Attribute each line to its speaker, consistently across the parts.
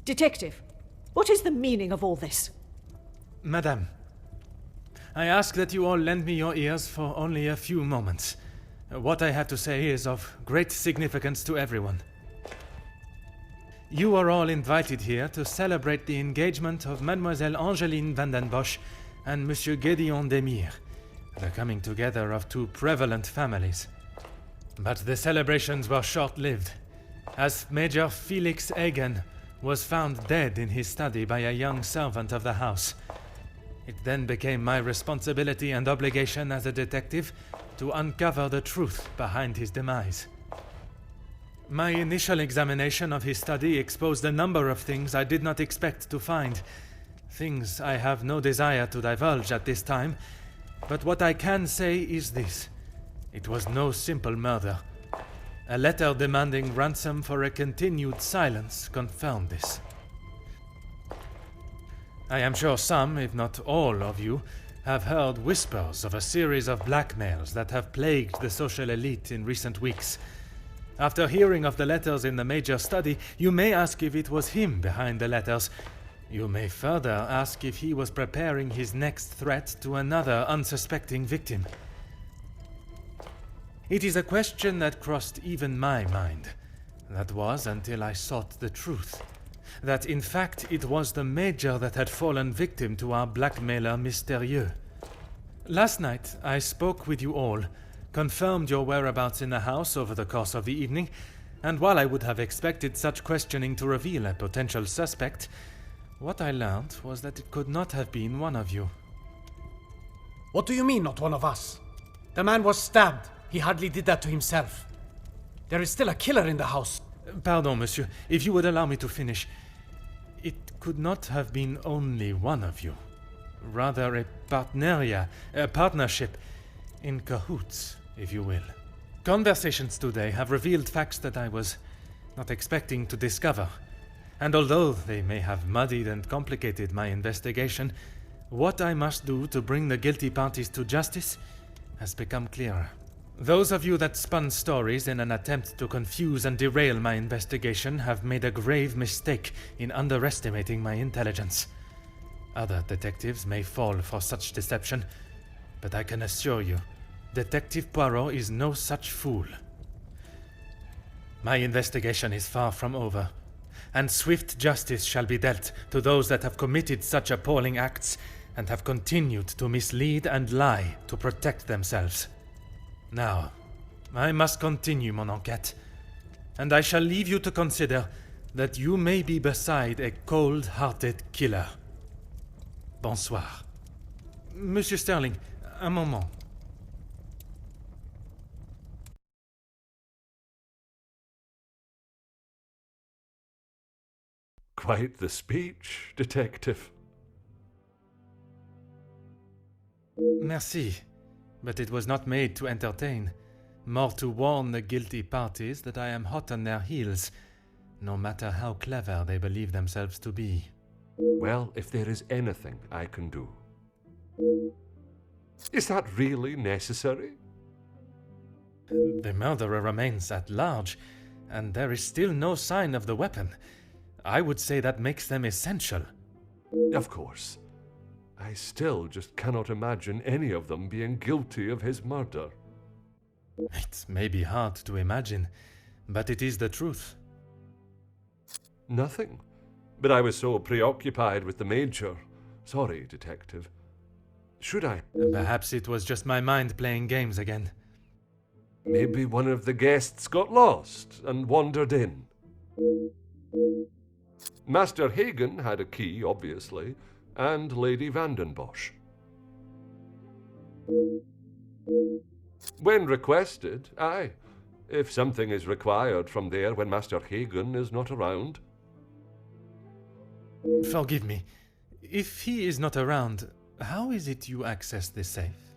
Speaker 1: Detective, what is the meaning of all this?
Speaker 2: Madame, I ask that you all lend me your ears for only a few moments. What I have to say is of great significance to everyone. You are all invited here to celebrate the engagement of Mademoiselle Angeline van den Bosch and Monsieur Gédéon Demire, the coming together of two prevalent families. But the celebrations were short-lived, as Major Felix Hagen was found dead in his study by a young servant of the house. It then became my responsibility and obligation as a detective to uncover the truth behind his demise. My initial examination of his study exposed a number of things I did not expect to find. Things I have no desire to divulge at this time, but what I can say is this. It was no simple murder. A letter demanding ransom for a continued silence confirmed this. I am sure some, if not all of you, have heard whispers of a series of blackmails that have plagued the social elite in recent weeks. After hearing of the letters in the major study, you may ask if it was him behind the letters. You may further ask if he was preparing his next threat to another unsuspecting victim. It is a question that crossed even my mind. That was until I sought the truth. That in fact it was the Major that had fallen victim to our blackmailer Mystérieux. Last night I spoke with you all, confirmed your whereabouts in the house over the course of the evening, and while I would have expected such questioning to reveal a potential suspect, what I learned was that it could not have been one of you.
Speaker 3: What do you mean, not one of us? The man was stabbed. He hardly did that to himself. There is still a killer in the house.
Speaker 2: Pardon, monsieur, if you would allow me to finish. It could not have been only one of you. Rather a partnership, in cahoots, if you will. Conversations today have revealed facts that I was not expecting to discover. And although they may have muddied and complicated my investigation, what I must do to bring the guilty parties to justice has become clearer. Those of you that spun stories in an attempt to confuse and derail my investigation have made a grave mistake in underestimating my intelligence. Other detectives may fall for such deception, but I can assure you, Detective Poirot is no such fool. My investigation is far from over, and swift justice shall be dealt to those that have committed such appalling acts and have continued to mislead and lie to protect themselves. Now, I must continue mon enquête, and I shall leave you to consider that you may be beside a cold-hearted killer. Bonsoir. Monsieur Sterling, un moment.
Speaker 4: Quite the speech, detective.
Speaker 2: Merci, but it was not made to entertain, more to warn the guilty parties that I am hot on their heels, no matter how clever they believe themselves to be.
Speaker 4: Well, if there is anything I can do. Is that really necessary?
Speaker 2: The murderer remains at large, and there is still no sign of the weapon. I would say that makes them essential.
Speaker 4: Of course. I still just cannot imagine any of them being guilty of his murder.
Speaker 2: It may be hard to imagine, but it is the truth.
Speaker 4: Nothing. But I was so preoccupied with the Major. Sorry, detective. Should I?
Speaker 2: Perhaps it was just my mind playing games again.
Speaker 4: Maybe one of the guests got lost and wandered in. Master Hagen had a key, obviously, and Lady Van den Bosch. When requested, aye. If something is required from there when Master Hagen is not around.
Speaker 2: Forgive me. If he is not around, how is it you access this safe?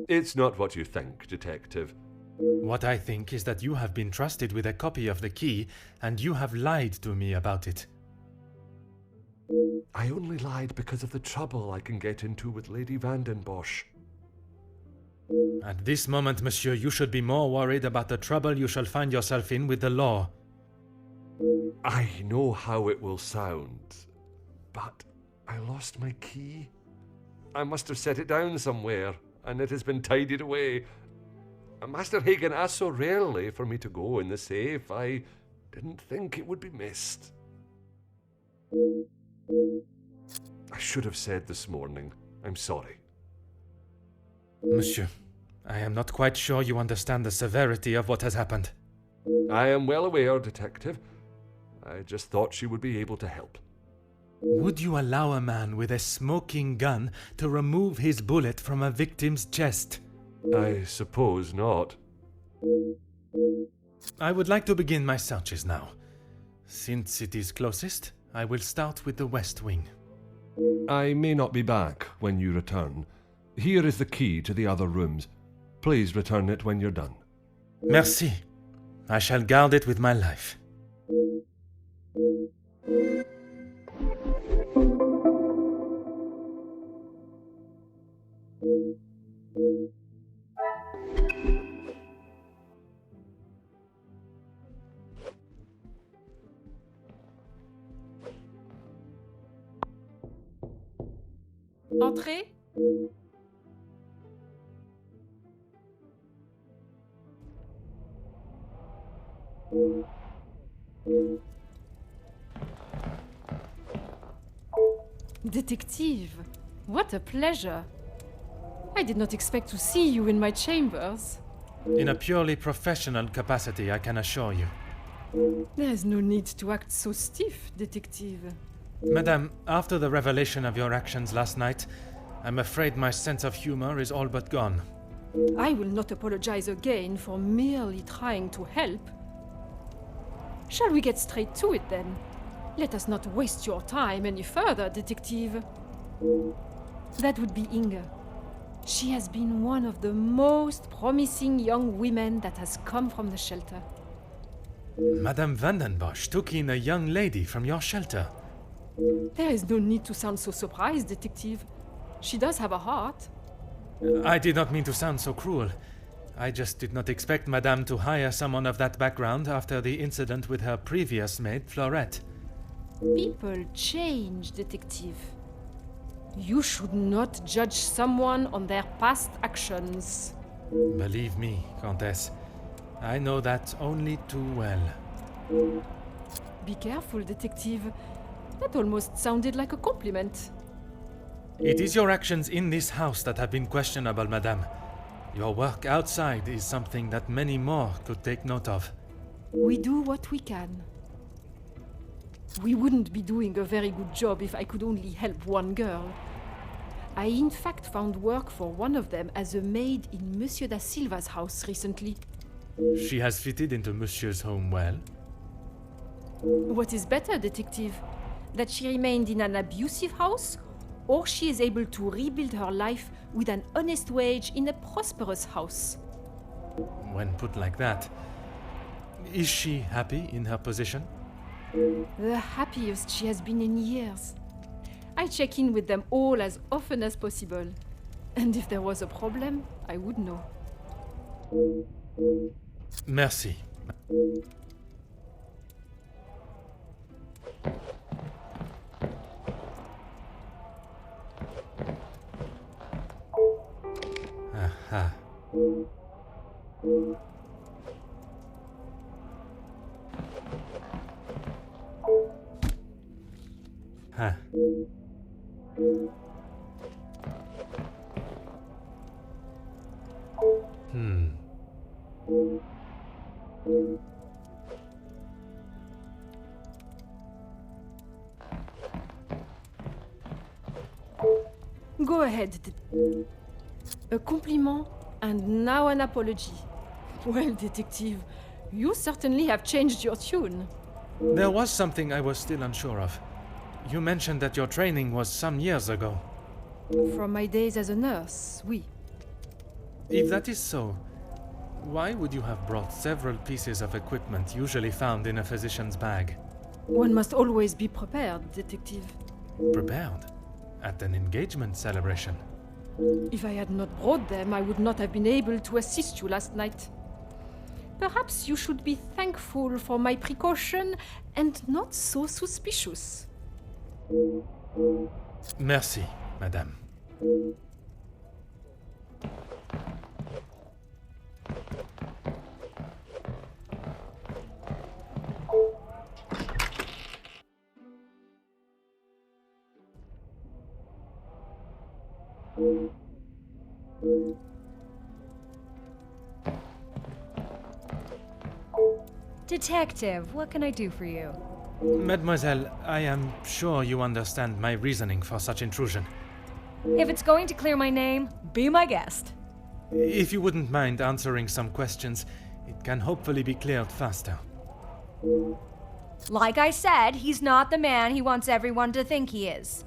Speaker 4: It's not what you think, detective.
Speaker 2: What I think is that you have been trusted with a copy of the key, and you have lied to me about it.
Speaker 4: I only lied because of the trouble I can get into with Lady Van den Bosch.
Speaker 2: At this moment, monsieur, you should be more worried about the trouble you shall find yourself in with the law.
Speaker 4: I know how it will sound, but I lost my key. I must have set it down somewhere, and it has been tidied away. Master Hagen asks so rarely for me to go in the safe, I didn't think it would be missed. I should have said this morning. I'm sorry.
Speaker 2: Monsieur, I am not quite sure you understand the severity of what has happened.
Speaker 4: I am well aware, Detective. I just thought she would be able to help.
Speaker 2: Would you allow a man with a smoking gun to remove his bullet from a victim's chest?
Speaker 4: I suppose not.
Speaker 2: I would like to begin my searches now. Since it is closest, I will start with the west wing.
Speaker 4: I may not be back when you return. Here is the key to the other rooms. Please return it when you're done.
Speaker 2: Merci. I shall guard it with my life.
Speaker 5: Entrez. Detective, what a pleasure. I did not expect to see you in my chambers.
Speaker 2: In a purely professional capacity, I can assure you.
Speaker 5: There is no need to act so stiff, Detective.
Speaker 2: Madame, after the revelation of your actions last night, I'm afraid my sense of humor is all but gone.
Speaker 5: I will not apologize again for merely trying to help. Shall we get straight to it then? Let us not waste your time any further, Detective. That would be Inge. She has been one of the most promising young women that has come from the shelter.
Speaker 2: Madame Vandenbosch took in a young lady from your shelter.
Speaker 5: There is no need to sound so surprised, Detective. She does have a heart.
Speaker 2: I did not mean to sound so cruel. I just did not expect Madame to hire someone of that background after the incident with her previous maid, Florette.
Speaker 5: People change, Detective. You should not judge someone on their past actions.
Speaker 2: Believe me, Countess, I know that only too well.
Speaker 5: Be careful, Detective. That almost sounded like a compliment.
Speaker 2: It is your actions in this house that have been questionable, Madame. Your work outside is something that many more could take note of.
Speaker 5: We do what we can. We wouldn't be doing a very good job if I could only help one girl. I in fact found work for one of them as a maid in Monsieur da Silva's house recently.
Speaker 2: She has fitted into Monsieur's home well.
Speaker 5: What is better, Detective? That she remained in an abusive house, or she is able to rebuild her life with an honest wage in a prosperous house?
Speaker 2: When put like that, is she happy in her position?
Speaker 5: The happiest she has been in years. I check in with them all as often as possible. And if there was a problem, I would know.
Speaker 2: Merci. Aha. Huh.
Speaker 5: Go ahead. A compliment and now an apology. Well, Detective, you certainly have changed your tune.
Speaker 2: There was something I was still unsure of. You mentioned that your training was some years ago.
Speaker 5: From my days as a nurse, oui.
Speaker 2: If that is so, why would you have brought several pieces of equipment usually found in a physician's bag?
Speaker 5: One must always be prepared, Detective.
Speaker 2: Prepared? At an engagement celebration?
Speaker 5: If I had not brought them, I would not have been able to assist you last night. Perhaps you should be thankful for my precaution and not so suspicious.
Speaker 2: Merci, madame.
Speaker 6: Detective, what can I do for you?
Speaker 2: Mademoiselle, I am sure you understand my reasoning for such intrusion.
Speaker 6: If it's going to clear my name, be my guest.
Speaker 2: If you wouldn't mind answering some questions, it can hopefully be cleared faster.
Speaker 6: Like I said, he's not the man he wants everyone to think he is.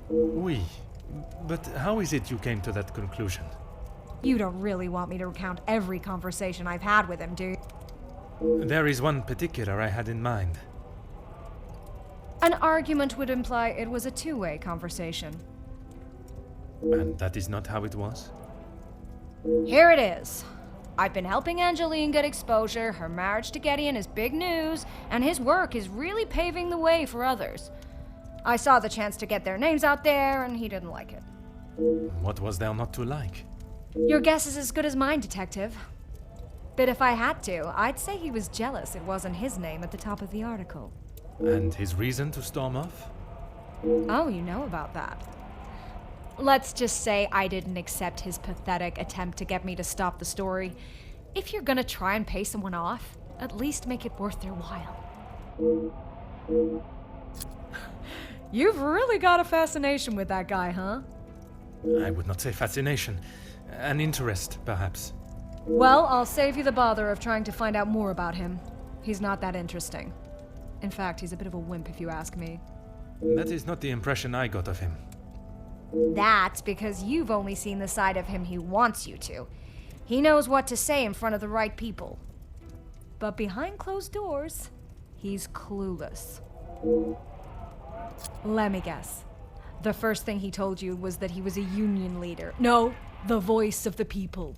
Speaker 2: Oui, but how is it you came to that conclusion?
Speaker 6: You don't really want me to recount every conversation I've had with him, do you?
Speaker 2: There is one particular I had in mind.
Speaker 6: An argument would imply it was a two-way conversation.
Speaker 2: And that is not how it was?
Speaker 6: Here it is. I've been helping Angeline get exposure, her marriage to Gideon is big news, and his work is really paving the way for others. I saw the chance to get their names out there, and he didn't like it.
Speaker 2: What was there not to like?
Speaker 6: Your guess is as good as mine, Detective. But if I had to, I'd say he was jealous it wasn't his name at the top of the article.
Speaker 2: And his reason to storm off?
Speaker 6: Oh, you know about that. Let's just say I didn't accept his pathetic attempt to get me to stop the story. If you're gonna try and pay someone off, at least make it worth their while. You've really got a fascination with that guy, huh?
Speaker 2: I would not say fascination. An interest, perhaps.
Speaker 6: Well, I'll save you the bother of trying to find out more about him. He's not that interesting. In fact, he's a bit of a wimp if you ask me.
Speaker 2: That is not the impression I got of him.
Speaker 6: That's because you've only seen the side of him he wants you to. He knows what to say in front of the right people. But behind closed doors, he's clueless. Let me guess. The first thing he told you was that he was a union leader. No, the voice of the people.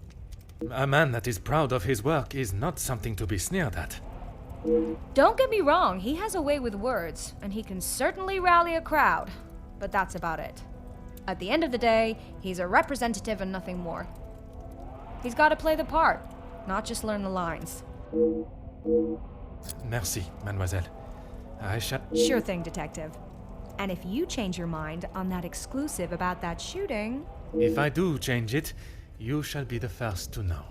Speaker 2: A man that is proud of his work is not something to be sneered at.
Speaker 6: Don't get me wrong, he has a way with words, and he can certainly rally a crowd. But that's about it. At the end of the day, he's a representative and nothing more. He's got to play the part, not just learn the lines.
Speaker 2: Merci, mademoiselle. I shall...
Speaker 6: Sure thing, Detective. And if you change your mind on that exclusive about that shooting...
Speaker 2: If I do change it, you shall be the first to know.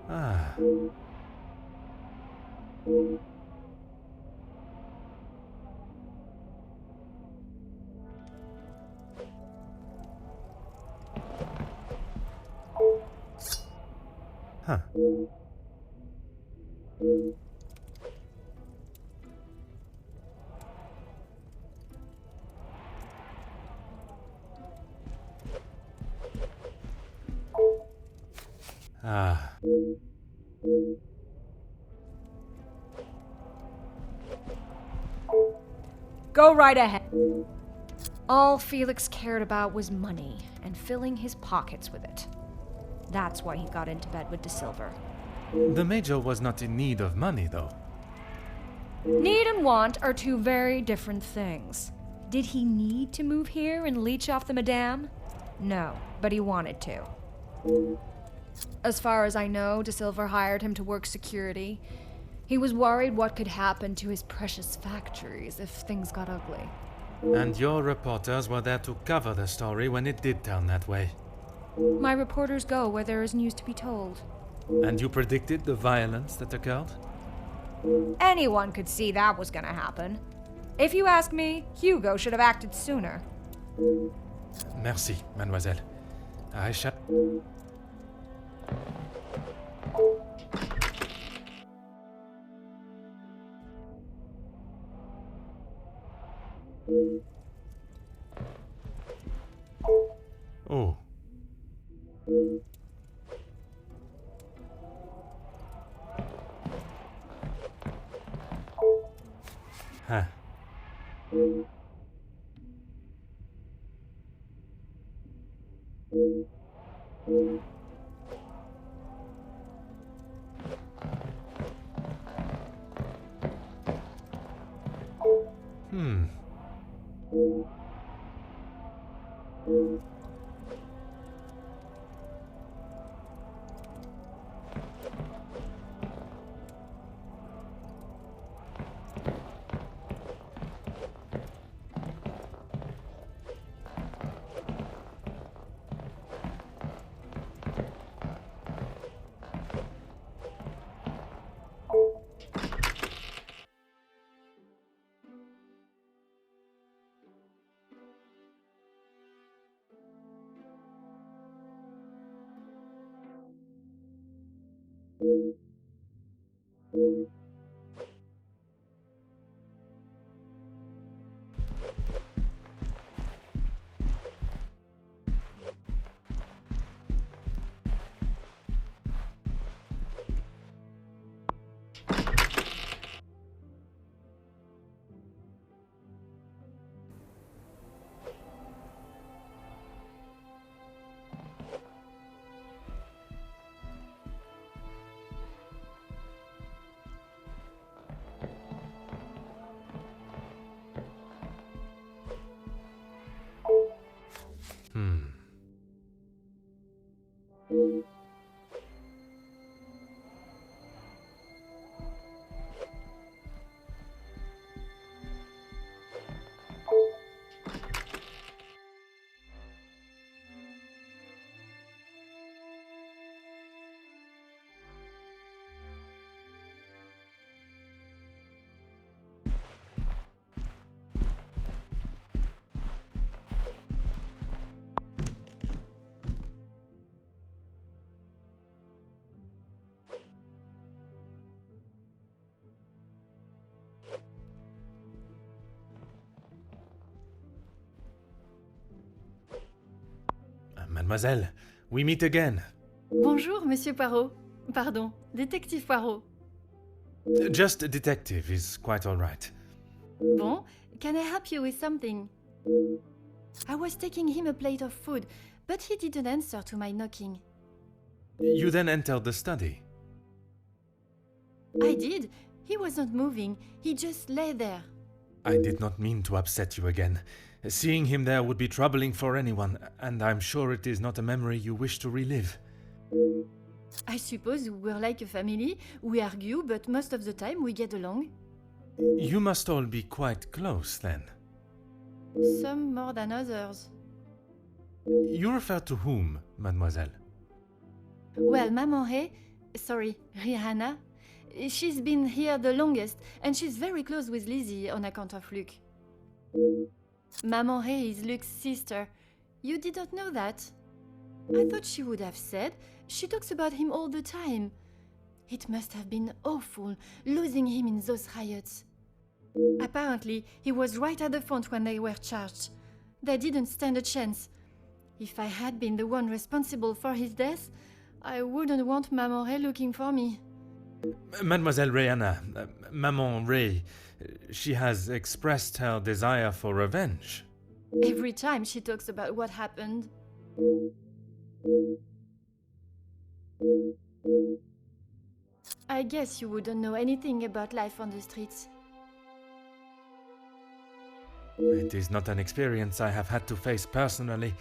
Speaker 2: Ah. Huh. Ah.
Speaker 6: Go right ahead. All Felix cared about was money and filling his pockets with it. That's why he got into bed with De Silver.
Speaker 2: The Major was not in need of money, though.
Speaker 6: Need and want are two very different things. Did he need to move here and leech off the Madame? No, but he wanted to. As far as I know, De Silver hired him to work security. He was worried what could happen to his precious factories if things got ugly.
Speaker 2: And your reporters were there to cover the story when it did turn that way.
Speaker 6: My reporters go where there is news to be told.
Speaker 2: And you predicted the violence that occurred?
Speaker 6: Anyone could see that was gonna happen. If you ask me, Hugo should have acted sooner.
Speaker 2: Merci, mademoiselle. I shall... Oh. Huh. Hmm. Hmm. Mademoiselle, we meet again.
Speaker 7: Bonjour, Monsieur Poirot. Pardon, Détective Poirot.
Speaker 2: Just a detective is quite all right.
Speaker 7: Bon, can I help you with something? I was taking him a plate of food, but he didn't answer to my knocking.
Speaker 2: You then entered the study.
Speaker 7: I did. He wasn't moving. He just lay there.
Speaker 2: I did not mean to upset you again. Seeing him there would be troubling for anyone, and I'm sure it is not a memory you wish to relive.
Speaker 7: I suppose we're like a family. We argue, but most of the time we get along.
Speaker 2: You must all be quite close, then.
Speaker 7: Some more than others.
Speaker 2: You refer to whom, mademoiselle?
Speaker 7: Well, Maman Ray, sorry, Rihanna, she's been here the longest, and she's very close with Lizzie on account of Luke. Maman Ray is Luke's sister. You didn't know that? I thought she would have said. She talks about him all the time. It must have been awful, losing him in those riots. Apparently, he was right at the front when they were charged. They didn't stand a chance. If I had been the one responsible for his death, I wouldn't want Maman Ray looking for me.
Speaker 2: Mademoiselle Rihanna, Maman Ray, she has expressed her desire for revenge.
Speaker 7: Every time she talks about what happened. I guess you wouldn't know anything about life on the streets.
Speaker 2: It is not an experience I have had to face personally,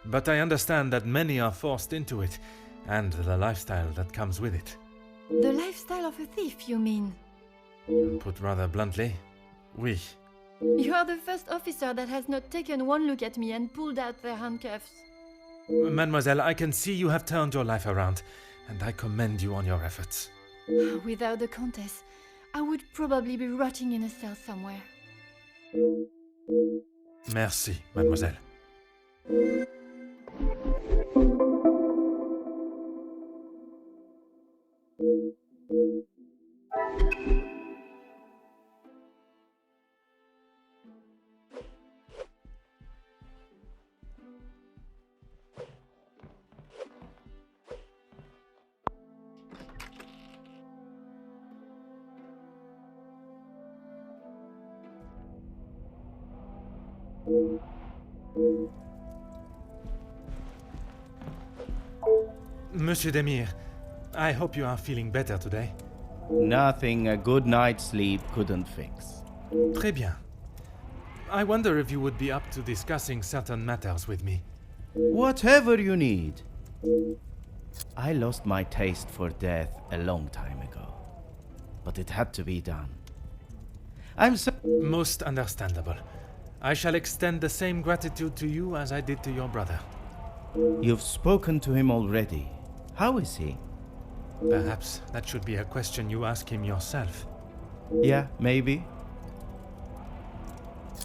Speaker 2: but I understand that many are forced into it, and the lifestyle that comes with it.
Speaker 7: The lifestyle of a thief, you mean?
Speaker 2: Put rather bluntly, oui.
Speaker 7: You are the first officer that has not taken one look at me and pulled out their handcuffs.
Speaker 2: Mademoiselle, I can see you have turned your life around, and I commend you on your efforts.
Speaker 7: Without the Countess, I would probably be rotting in a cell somewhere.
Speaker 2: Merci, mademoiselle. Monsieur Demir, I hope you are feeling better today.
Speaker 8: Nothing a good night's sleep couldn't fix.
Speaker 2: Très bien. I wonder if you would be up to discussing certain matters with me.
Speaker 8: Whatever you need. I lost my taste for death a long time ago, but it had to be done. I'm so...
Speaker 2: Most understandable. I shall extend the same gratitude to you as I did to your brother.
Speaker 8: You've spoken to him already. How is he?
Speaker 2: Perhaps that should be a question you ask him yourself.
Speaker 8: Yeah, maybe.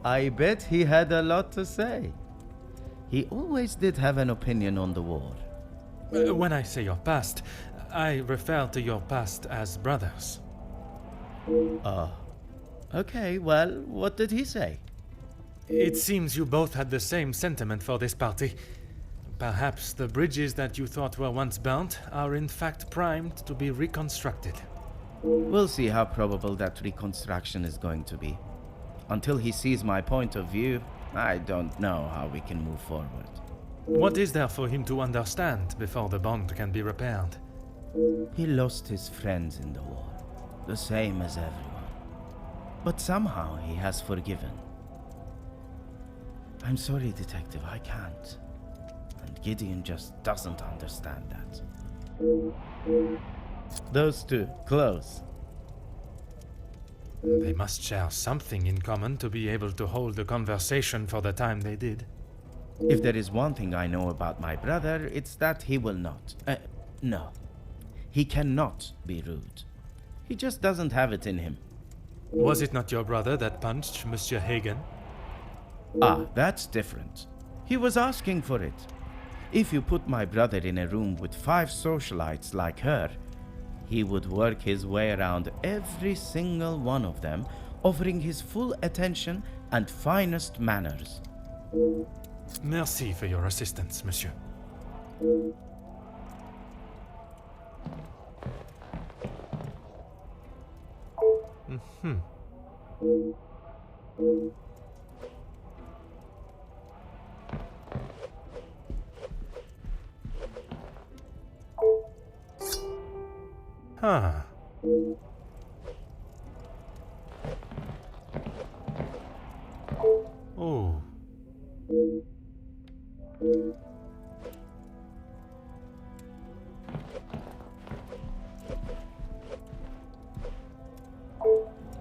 Speaker 8: I bet he had a lot to say. He always did have an opinion on the war.
Speaker 2: When I say your past, I refer to your past as brothers.
Speaker 8: Okay, well, what did he say?
Speaker 2: It seems you both had the same sentiment for this party. Perhaps the bridges that you thought were once burnt are in fact primed to be reconstructed.
Speaker 8: We'll see how probable that reconstruction is going to be. Until he sees my point of view, I don't know how we can move forward.
Speaker 2: What is there for him to understand before the bond can be repaired?
Speaker 8: He lost his friends in the war, the same as everyone. But somehow he has forgiven. I'm sorry, Detective, I can't. And Gideon just doesn't understand that. Those two, close.
Speaker 2: They must share something in common to be able to hold a conversation for the time they did.
Speaker 8: If there is one thing I know about my brother, it's that he will not. No. He cannot be rude. He just doesn't have it in him.
Speaker 2: Was it not your brother that punched Monsieur Hagen?
Speaker 8: Ah, that's different. He was asking for it. If you put my brother in a room with 5 socialites like her, he would work his way around every single one of them, offering his full attention and finest manners.
Speaker 2: Merci for your assistance, monsieur. Huh. Oh.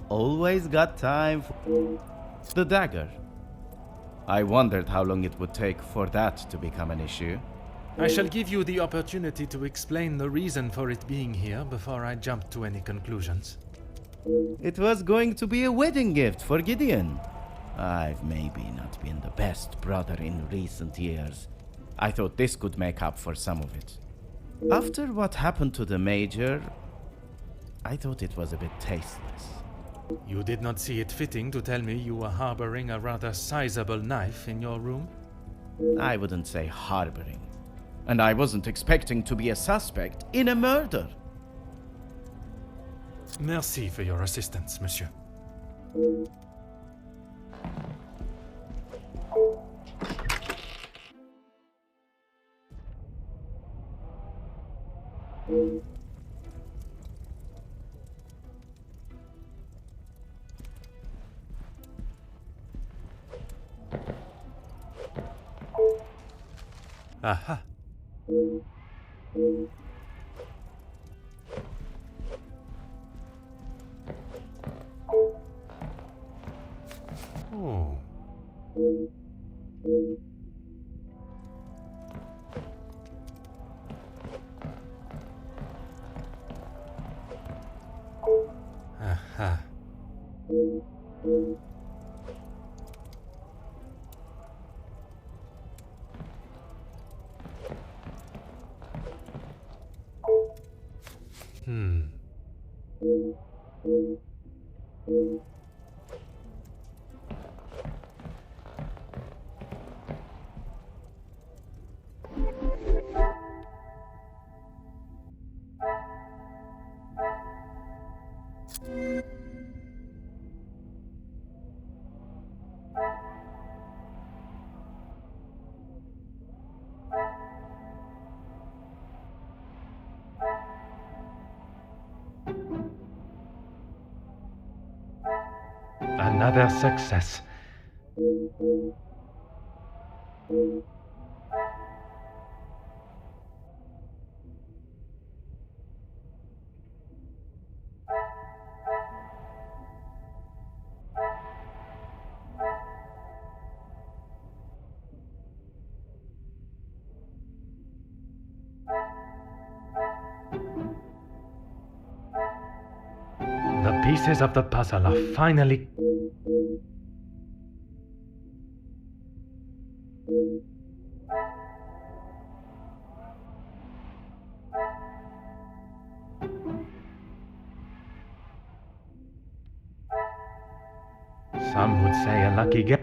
Speaker 8: Always got time for the dagger. I wondered how long it would take for that to become an issue.
Speaker 2: I shall give you the opportunity to explain the reason for it being here before I jump to any conclusions.
Speaker 8: It was going to be a wedding gift for Gideon. I've maybe not been the best brother in recent years. I thought this could make up for some of it. After what happened to the Major, I thought it was a bit tasteless.
Speaker 2: You did not see it fitting to tell me you were harboring a rather sizable knife in your room?
Speaker 8: I wouldn't say harboring. And I wasn't expecting to be a suspect in a murder.
Speaker 2: Merci for your assistance, monsieur. Aha. Oh. Aha. Another success. The pieces of the puzzle are finally... Some would say a lucky guess.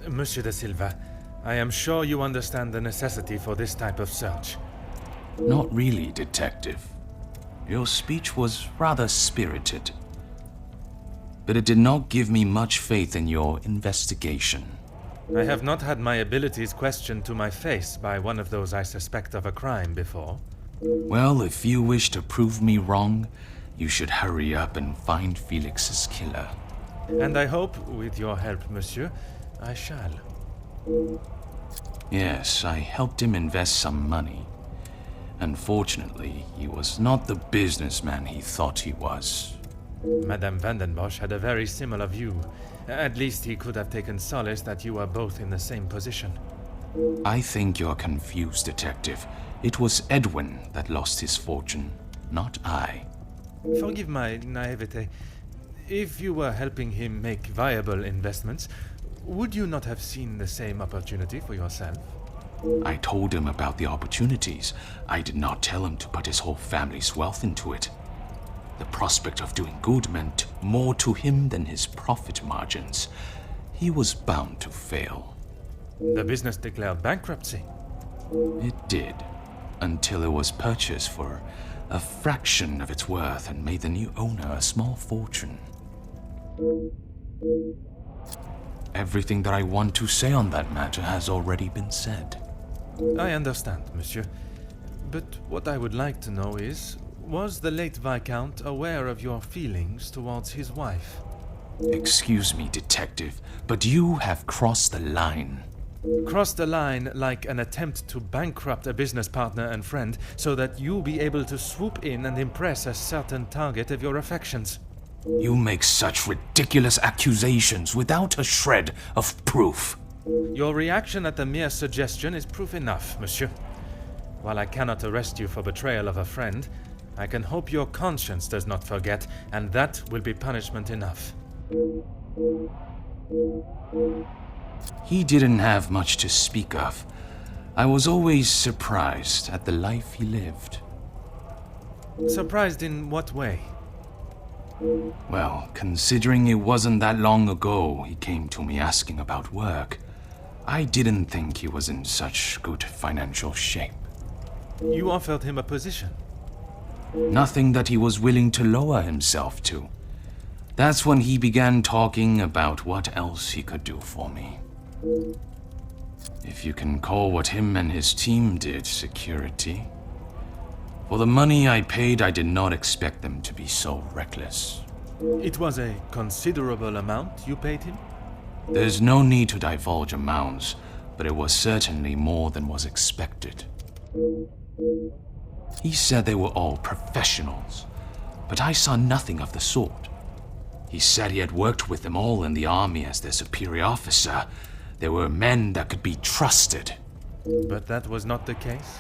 Speaker 2: Monsieur de Silva, I am sure you understand the necessity for this type of search.
Speaker 9: Not really, Detective. Your speech was rather spirited. But it did not give me much faith in your investigation.
Speaker 2: I have not had my abilities questioned to my face by one of those I suspect of a crime before.
Speaker 9: Well, if you wish to prove me wrong, you should hurry up and find Felix's killer.
Speaker 2: And I hope, with your help, monsieur, I shall.
Speaker 9: Yes, I helped him invest some money. Unfortunately, he was not the businessman he thought he was.
Speaker 2: Madame Vanden Bosch had a very similar view. At least he could have taken solace that you were both in the same position.
Speaker 9: I think you're confused, Detective. It was Edwin that lost his fortune, not I.
Speaker 2: Forgive my naivete. If you were helping him make viable investments, would you not have seen the same opportunity for yourself?
Speaker 9: I told him about the opportunities. I did not tell him to put his whole family's wealth into it. The prospect of doing good meant more to him than his profit margins. He was bound to fail.
Speaker 2: The business declared bankruptcy.
Speaker 9: It did, until it was purchased for a fraction of its worth and made the new owner a small fortune. Everything that I want to say on that matter has already been said.
Speaker 2: I understand, monsieur. But what I would like to know is, was the late Viscount aware of your feelings towards his wife?
Speaker 9: Excuse me, Detective, but you have crossed the line.
Speaker 2: Crossed the line like an attempt to bankrupt a business partner and friend so that you'll be able to swoop in and impress a certain target of your affections.
Speaker 9: You make such ridiculous accusations without a shred of proof.
Speaker 2: Your reaction at the mere suggestion is proof enough, monsieur. While I cannot arrest you for betrayal of a friend, I can hope your conscience does not forget, and that will be punishment enough.
Speaker 9: He didn't have much to speak of. I was always surprised at the life he lived.
Speaker 2: Surprised in what way?
Speaker 9: Well, considering it wasn't that long ago he came to me asking about work, I didn't think he was in such good financial shape.
Speaker 2: You offered him a position.
Speaker 9: Nothing that he was willing to lower himself to. That's when he began talking about what else he could do for me. If you can call what him and his team did security. For the money I paid, I did not expect them to be so reckless.
Speaker 2: It was a considerable amount you paid him?
Speaker 9: There's no need to divulge amounts, but it was certainly more than was expected. He said they were all professionals, but I saw nothing of the sort. He said he had worked with them all in the army as their superior officer. They were men that could be trusted.
Speaker 2: But that was not the case?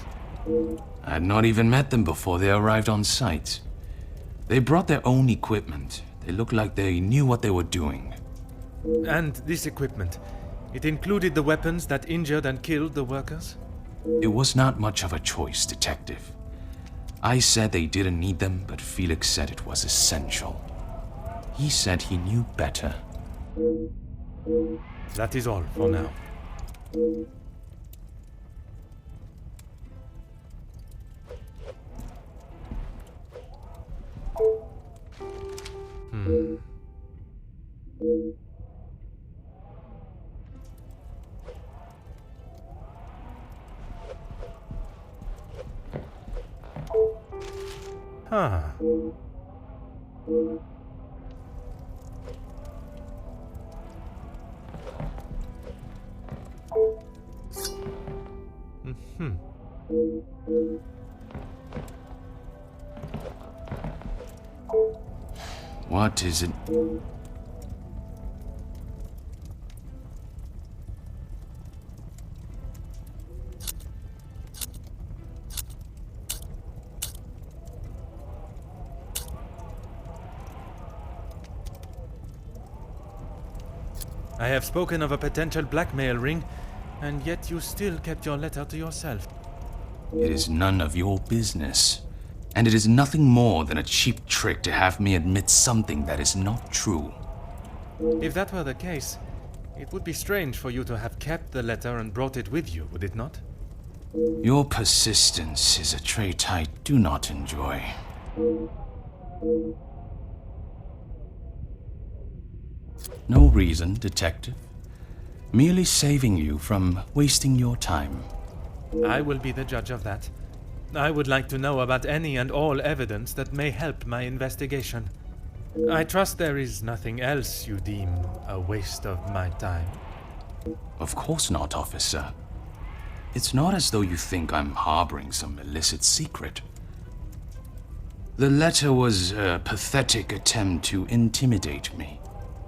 Speaker 9: I had not even met them before they arrived on site. They brought their own equipment. They looked like they knew what they were doing.
Speaker 2: And this equipment, it included the weapons that injured and killed the workers?
Speaker 9: It was not much of a choice, Detective. I said they didn't need them, but Felix said it was essential. He said he knew better.
Speaker 2: That is all for now. Huh. Hmm.
Speaker 9: What is it?
Speaker 2: I have spoken of a potential blackmail ring, and yet you still kept your letter to yourself.
Speaker 9: It is none of your business. And it is nothing more than a cheap trick to have me admit something that is not true.
Speaker 2: If that were the case, it would be strange for you to have kept the letter and brought it with you, would it not?
Speaker 9: Your persistence is a trait I do not enjoy. No reason, detective. Merely saving you from wasting your time.
Speaker 2: I will be the judge of that. I would like to know about any and all evidence that may help my investigation. I trust there is nothing else you deem a waste of my time.
Speaker 9: Of course not, officer. It's not as though you think I'm harboring some illicit secret. The letter was a pathetic attempt to intimidate me.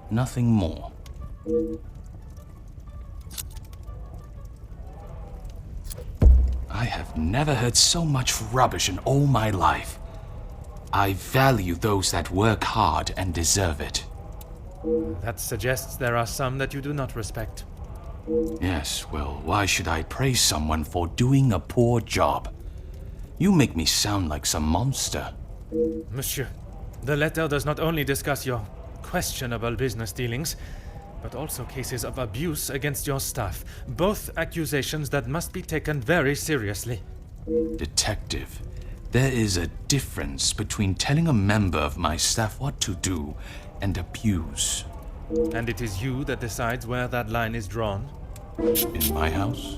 Speaker 9: Nothing more. I have never heard so much rubbish in all my life. I value those that work hard and deserve it.
Speaker 2: That suggests there are some that you do not respect.
Speaker 9: Yes, well, why should I praise someone for doing a poor job? You make me sound like some monster.
Speaker 2: Monsieur, the letter does not only discuss your questionable business dealings, but also cases of abuse against your staff. Both accusations that must be taken very seriously.
Speaker 9: Detective, there is a difference between telling a member of my staff what to do and abuse.
Speaker 2: And it is you that decides where that line is drawn?
Speaker 9: In my house?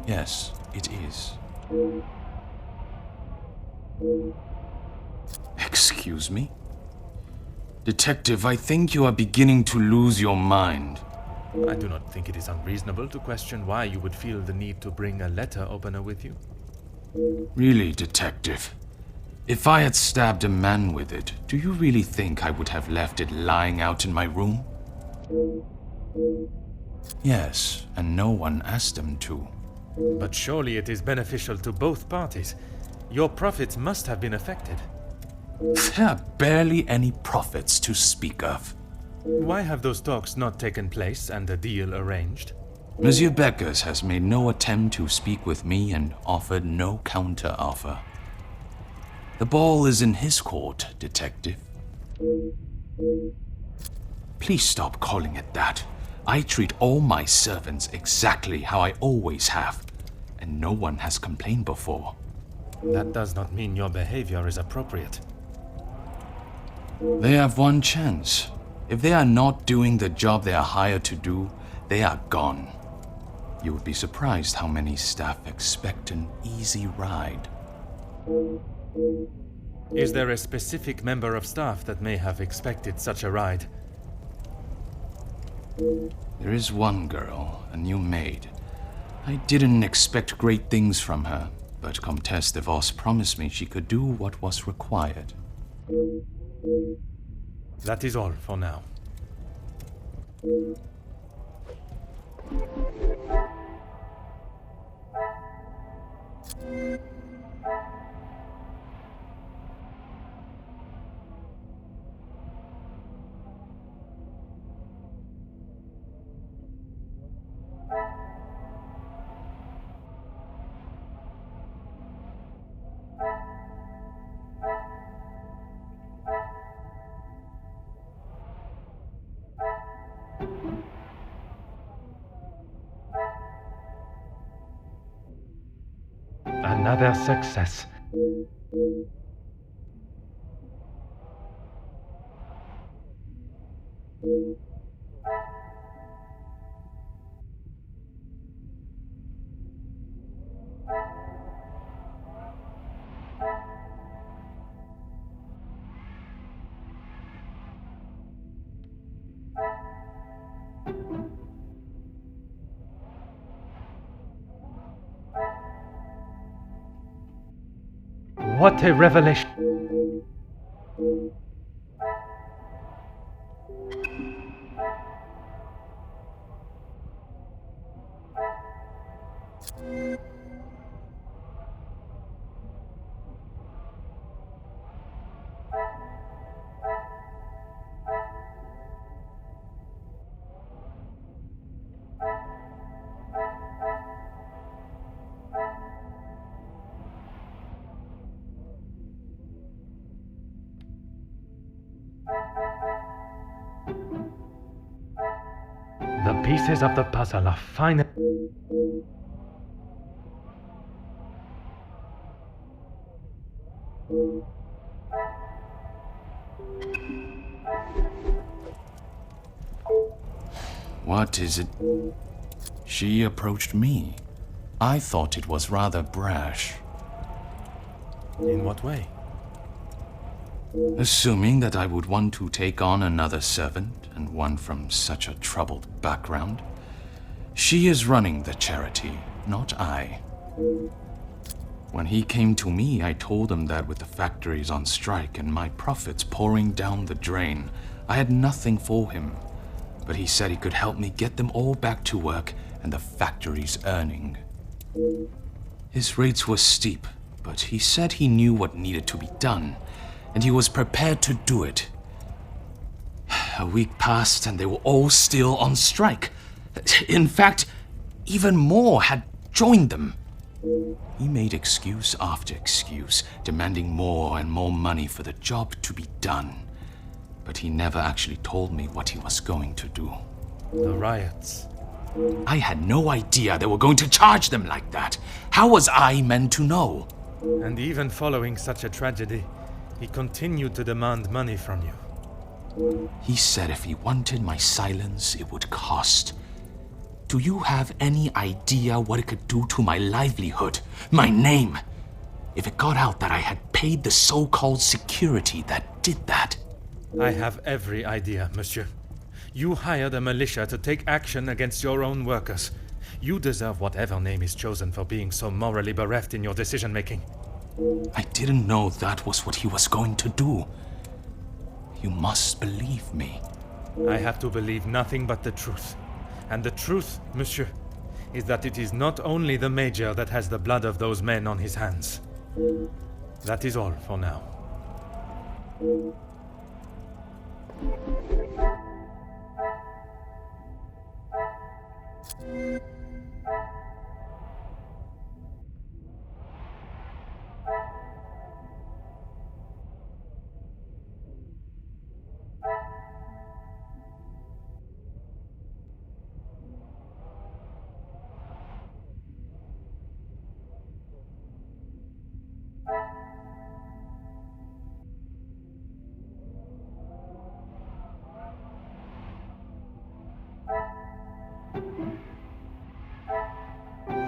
Speaker 9: Yes, it is. Excuse me? Detective, I think you are beginning to lose your mind.
Speaker 2: I do not think it is unreasonable to question why you would feel the need to bring a letter opener with you.
Speaker 9: Really, Detective? If I had stabbed a man with it, do you really think I would have left it lying out in my room? Yes, and no one asked them to.
Speaker 2: But surely it is beneficial to both parties. Your profits must have been affected.
Speaker 9: There are barely any profits to speak of.
Speaker 2: Why have those talks not taken place and a deal arranged?
Speaker 9: Monsieur Beckers has made no attempt to speak with me and offered no counter-offer. The ball is in his court, Detective. Please stop calling it that. I treat all my servants exactly how I always have, and no one has complained before.
Speaker 2: That does not mean your behavior is appropriate.
Speaker 9: They have one chance. If they are not doing the job they are hired to do, they are gone. You would be surprised how many staff expect an easy ride.
Speaker 2: Is there a specific member of staff that may have expected such a ride?
Speaker 9: There is one girl, a new maid. I didn't expect great things from her, but Comtesse de Vos promised me she could do what was required.
Speaker 2: That is all for now. Another success. What a revelation! The pieces of the puzzle are fine.
Speaker 9: What is it? She approached me. I thought it was rather brash.
Speaker 2: In what way?
Speaker 9: Assuming that I would want to take on another servant, and one from such a troubled background. She is running the charity, not I. When he came to me, I told him that with the factories on strike and my profits pouring down the drain, I had nothing for him. But he said he could help me get them all back to work and the factories earning. His rates were steep, but he said he knew what needed to be done, and he was prepared to do it. A week passed and they were all still on strike. In fact, even more had joined them. He made excuse after excuse, demanding more and more money for the job to be done. But he never actually told me what he was going to do.
Speaker 2: The riots.
Speaker 9: I had no idea they were going to charge them like that. How was I meant to know?
Speaker 2: And even following such a tragedy, he continued to demand money from you.
Speaker 9: He said if he wanted my silence, it would cost. Do you have any idea what it could do to my livelihood, my name? If it got out that I had paid the so-called security that did that.
Speaker 2: I have every idea, monsieur. You hired a militia to take action against your own workers. You deserve whatever name is chosen for being so morally bereft in your decision-making.
Speaker 9: I didn't know that was what he was going to do. You must believe me.
Speaker 2: I have to believe nothing but the truth. And the truth, monsieur, is that it is not only the Major that has the blood of those men on his hands. That is all for now.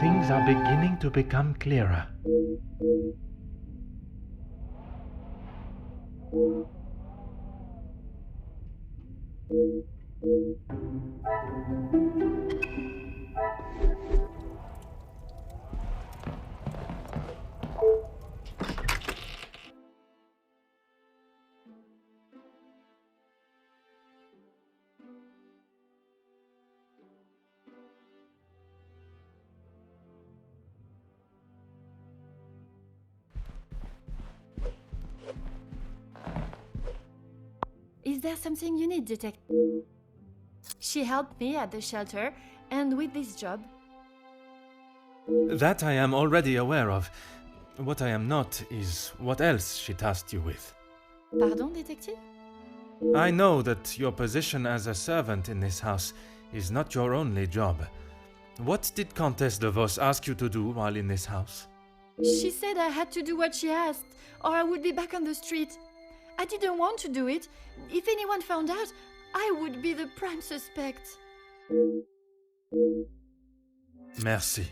Speaker 2: Things are beginning to become clearer.
Speaker 7: Is there something you need, Detective? She helped me at the shelter and with this job.
Speaker 2: That I am already aware of. What I am not is what else she tasked you with.
Speaker 7: Pardon, Detective?
Speaker 2: I know that your position as a servant in this house is not your only job. What did Countess de Vos ask you to do while in this house?
Speaker 7: She said I had to do what she asked, or I would be back on the street. I didn't want to do it. If anyone found out, I would be the prime suspect.
Speaker 2: Merci.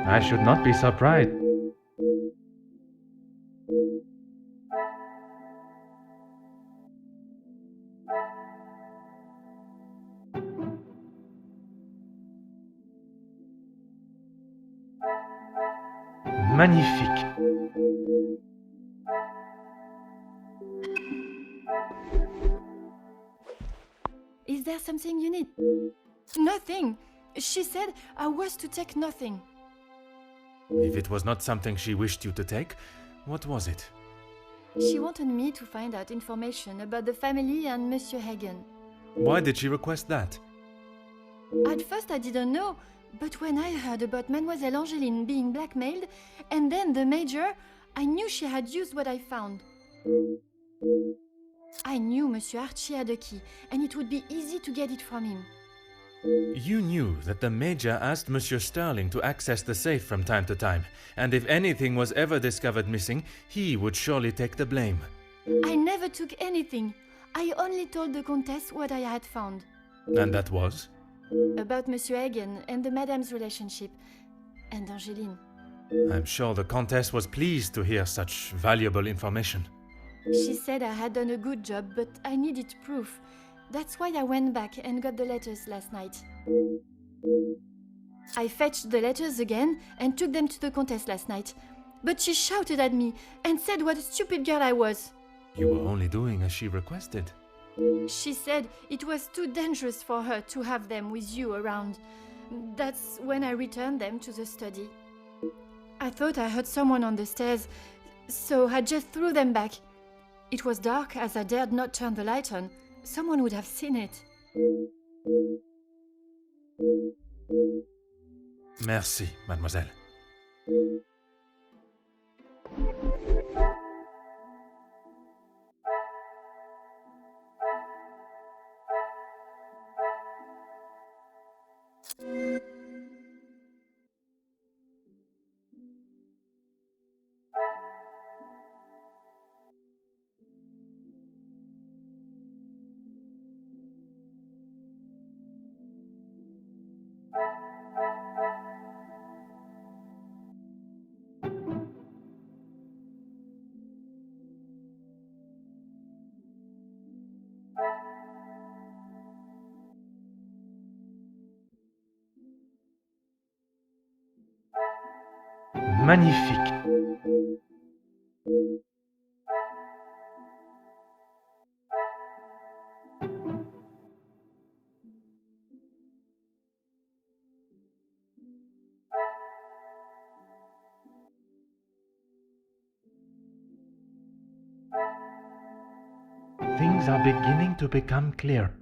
Speaker 2: I should not be surprised. Magnifique.
Speaker 7: Is there something you need? Nothing. She said I was to take nothing.
Speaker 2: If it was not something she wished you to take, what was it?
Speaker 7: She wanted me to find out information about the family and Monsieur Hagen.
Speaker 2: Why did she request that?
Speaker 7: At first I didn't know, but when I heard about Mademoiselle Angeline being blackmailed, and then the Major, I knew she had used what I found. I knew Monsieur Archie had a key, and it would be easy to get it from him.
Speaker 2: You knew that the Major asked Monsieur Sterling to access the safe from time to time, and if anything was ever discovered missing, he would surely take the blame.
Speaker 7: I never took anything. I only told the Countess what I had found.
Speaker 2: And that was?
Speaker 7: About Monsieur Hagen and the Madame's relationship, and Angeline.
Speaker 2: I'm sure the Countess was pleased to hear such valuable information.
Speaker 7: She said I had done a good job, but I needed proof. That's why I went back and got the letters last night. I fetched the letters again and took them to the Countess last night. But she shouted at me and said what a stupid girl I was.
Speaker 2: You were only doing as she requested.
Speaker 7: She said it was too dangerous for her to have them with you around. That's when I returned them to the study. I thought I heard someone on the stairs, so I just threw them back. It was dark as I dared not turn the light on. Someone would have seen it.
Speaker 2: Merci, mademoiselle. Magnifique. Things are beginning to become clear.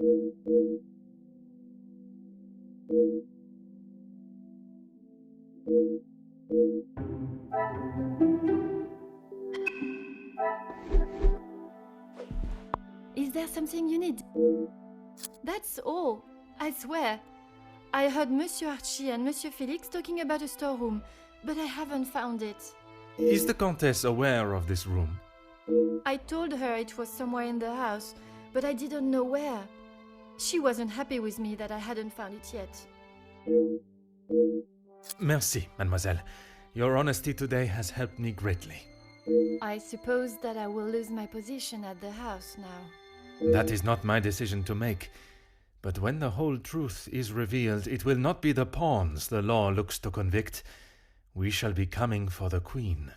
Speaker 7: Is there something you need? That's all, I swear. I heard Monsieur Archie and Monsieur Felix talking about a storeroom, but I haven't found it.
Speaker 2: Is the Countess aware of this room?
Speaker 7: I told her it was somewhere in the house, but I didn't know where. She wasn't happy with me that I hadn't found it yet.
Speaker 2: Merci, mademoiselle. Your honesty today has helped me greatly.
Speaker 7: I suppose that I will lose my position at the house now.
Speaker 2: That is not my decision to make. But when the whole truth is revealed, it will not be the pawns the law looks to convict. We shall be coming for the Queen.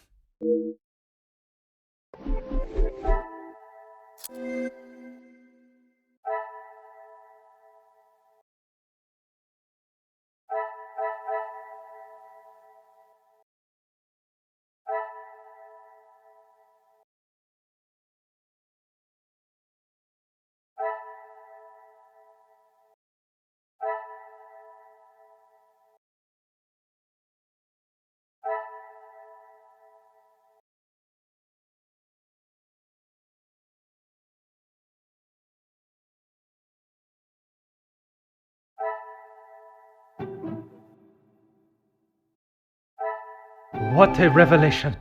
Speaker 2: What a revelation!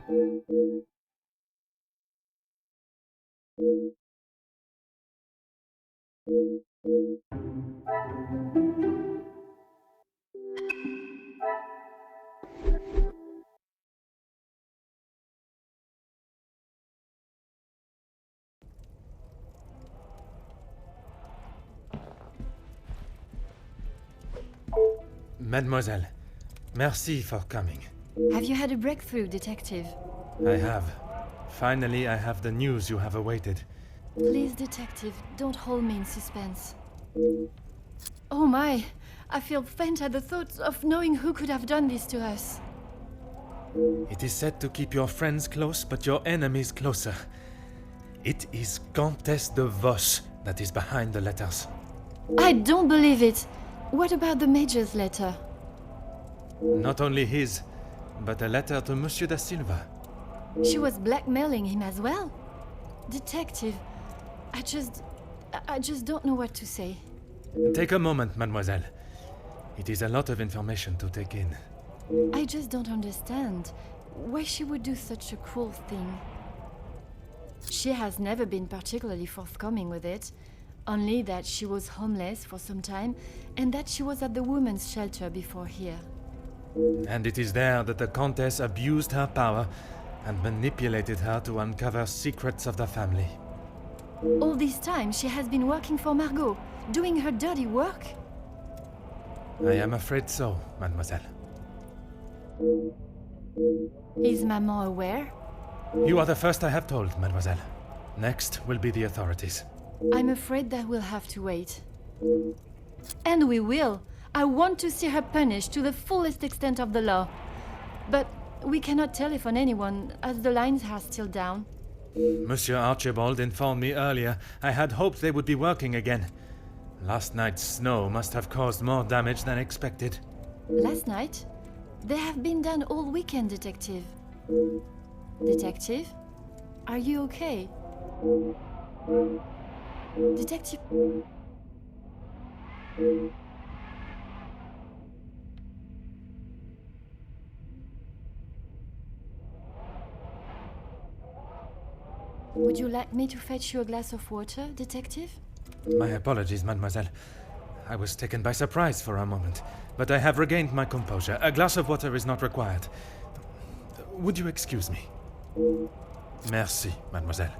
Speaker 2: Mademoiselle, merci for coming.
Speaker 7: Have you had a breakthrough, Detective?
Speaker 2: I have. Finally, I have the news you have awaited.
Speaker 7: Please, Detective, don't hold me in suspense. Oh my! I feel faint at the thought of knowing who could have done this to us.
Speaker 2: It is said to keep your friends close, but your enemies closer. It is Countess de Bosch that is behind the letters.
Speaker 7: I don't believe it! What about the Major's letter?
Speaker 2: Not only his, but a letter to Monsieur da Silva.
Speaker 7: She was blackmailing him as well? Detective, I just don't know what to say.
Speaker 2: Take a moment, mademoiselle. It is a lot of information to take in.
Speaker 7: I just don't understand why she would do such a cruel thing. She has never been particularly forthcoming with it, only that she was homeless for some time and that she was at the women's shelter before here.
Speaker 2: And it is there that the Countess abused her power and manipulated her to uncover secrets of the family.
Speaker 7: All this time she has been working for Margot, doing her dirty work?
Speaker 2: I am afraid so, mademoiselle.
Speaker 7: Is Maman aware?
Speaker 2: You are the first I have told, mademoiselle. Next will be the authorities.
Speaker 7: I'm afraid that we'll have to wait. And we will. I want to see her punished to the fullest extent of the law. But we cannot telephone anyone, as the lines are still down.
Speaker 2: Monsieur Archibald informed me earlier. I had hoped they would be working again. Last night's snow must have caused more damage than expected.
Speaker 7: Last night? They have been done all weekend, Detective. Detective? Are you okay? Detective... Would you like me to fetch you a glass of water, Detective?
Speaker 2: My apologies, mademoiselle. I was taken by surprise for a moment, but I have regained my composure. A glass of water is not required. Would you excuse me? Merci, mademoiselle.